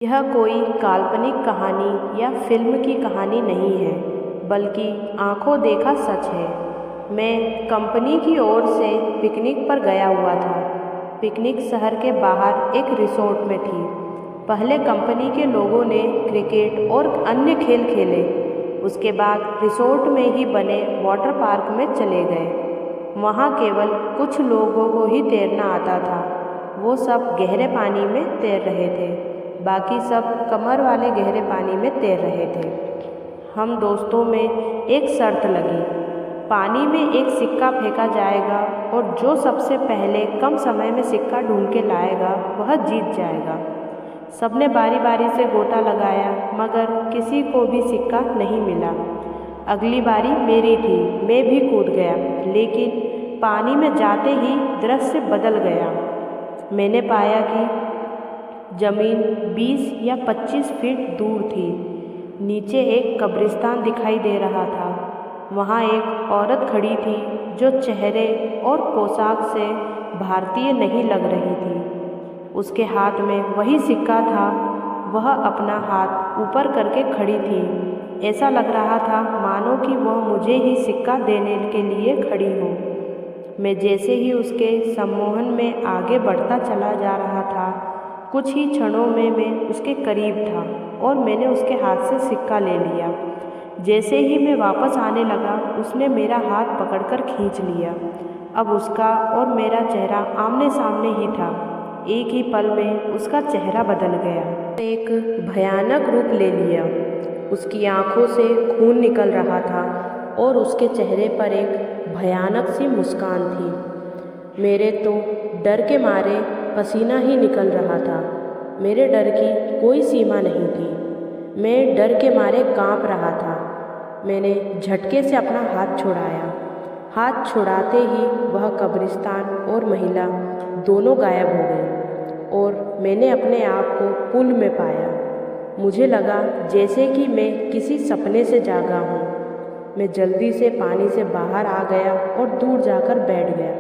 यह कोई काल्पनिक कहानी या फिल्म की कहानी नहीं है, बल्कि आंखों देखा सच है। मैं कंपनी की ओर से पिकनिक पर गया हुआ था। पिकनिक शहर के बाहर एक रिसोर्ट में थी। पहले कंपनी के लोगों ने क्रिकेट और अन्य खेल खेले। उसके बाद रिसोर्ट में ही बने वाटर पार्क में चले गए। वहाँ केवल कुछ लोगों को ही तैरना आता था। वो सब गहरे पानी में तैर रहे थे, बाकी सब कमर वाले गहरे पानी में तैर रहे थे। हम दोस्तों में एक शर्त लगी, पानी में एक सिक्का फेंका जाएगा और जो सबसे पहले कम समय में सिक्का ढूंढ के लाएगा वह जीत जाएगा। सबने बारी बारी से गोता लगाया, मगर किसी को भी सिक्का नहीं मिला। अगली बारी मेरी थी। मैं भी कूद गया, लेकिन पानी में जाते ही दृश्य बदल गया। मैंने पाया कि जमीन 20 या 25 फीट दूर थी। नीचे एक कब्रिस्तान दिखाई दे रहा था। वहाँ एक औरत खड़ी थी जो चेहरे और पोशाक से भारतीय नहीं लग रही थी। उसके हाथ में वही सिक्का था। वह अपना हाथ ऊपर करके खड़ी थी। ऐसा लग रहा था मानो कि वह मुझे ही सिक्का देने के लिए खड़ी हो। मैं जैसे ही उसके सम्मोहन में आगे बढ़ता चला जा रहा था, कुछ ही क्षणों में मैं उसके करीब था और मैंने उसके हाथ से सिक्का ले लिया। जैसे ही मैं वापस आने लगा, उसने मेरा हाथ पकड़कर खींच लिया। अब उसका और मेरा चेहरा आमने सामने ही था। एक ही पल में उसका चेहरा बदल गया, एक भयानक रूप ले लिया। उसकी आंखों से खून निकल रहा था और उसके चेहरे पर एक भयानक सी मुस्कान थी। मेरे तो डर के मारे पसीना ही निकल रहा था। मेरे डर की कोई सीमा नहीं थी। मैं डर के मारे कांप रहा था। मैंने झटके से अपना हाथ छुड़ाया। हाथ छुड़ाते ही वह कब्रिस्तान और महिला दोनों गायब हो गए और मैंने अपने आप को पुल में पाया। मुझे लगा जैसे कि मैं किसी सपने से जागा हूँ। मैं जल्दी से पानी से बाहर आ गया और दूर जाकर बैठ गया।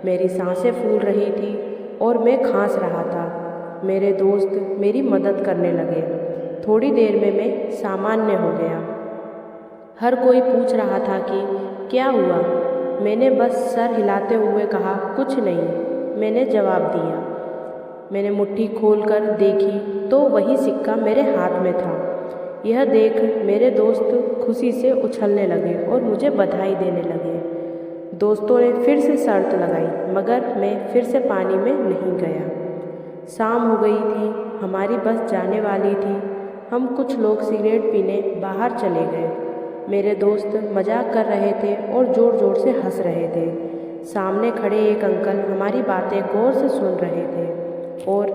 मेरी सांसें फूल रही थी और मैं खांस रहा था। मेरे दोस्त मेरी मदद करने लगे। थोड़ी देर में मैं सामान्य हो गया। हर कोई पूछ रहा था कि क्या हुआ। मैंने बस सर हिलाते हुए कहा, कुछ नहीं। मैंने जवाब दिया। मैंने मुट्ठी खोलकर देखी तो वही सिक्का मेरे हाथ में था। यह देख मेरे दोस्त खुशी से उछलने लगे और मुझे बधाई देने लगे। दोस्तों ने फिर से शर्त लगाई, मगर मैं फिर से पानी में नहीं गया। शाम हो गई थी। हमारी बस जाने वाली थी। हम कुछ लोग सिगरेट पीने बाहर चले गए। मेरे दोस्त मजाक कर रहे थे और ज़ोर ज़ोर से हंस रहे थे। सामने खड़े एक अंकल हमारी बातें गौर से सुन रहे थे और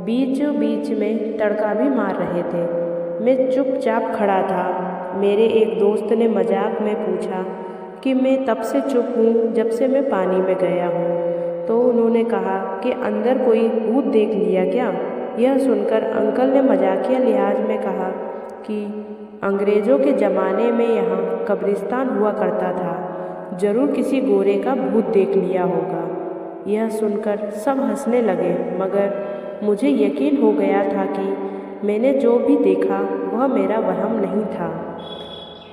बीचों बीच में तड़का भी मार रहे थे। मैं चुपचाप खड़ा था। मेरे एक दोस्त ने मजाक में पूछा कि मैं तब से चुप हूँ जब से मैं पानी में गया हूँ। तो उन्होंने कहा कि अंदर कोई भूत देख लिया क्या। यह सुनकर अंकल ने मजाकिया लिहाज में कहा कि अंग्रेज़ों के ज़माने में यहाँ कब्रिस्तान हुआ करता था। ज़रूर किसी गोरे का भूत देख लिया होगा। यह सुनकर सब हंसने लगे, मगर मुझे यकीन हो गया था कि मैंने जो भी देखा वह मेरा वहम नहीं था।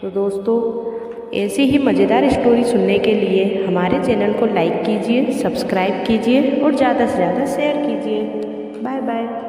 तो दोस्तों, ऐसी ही मज़ेदार स्टोरी सुनने के लिए हमारे चैनल को लाइक कीजिए, सब्सक्राइब कीजिए और ज़्यादा से ज़्यादा शेयर कीजिए। Bye bye.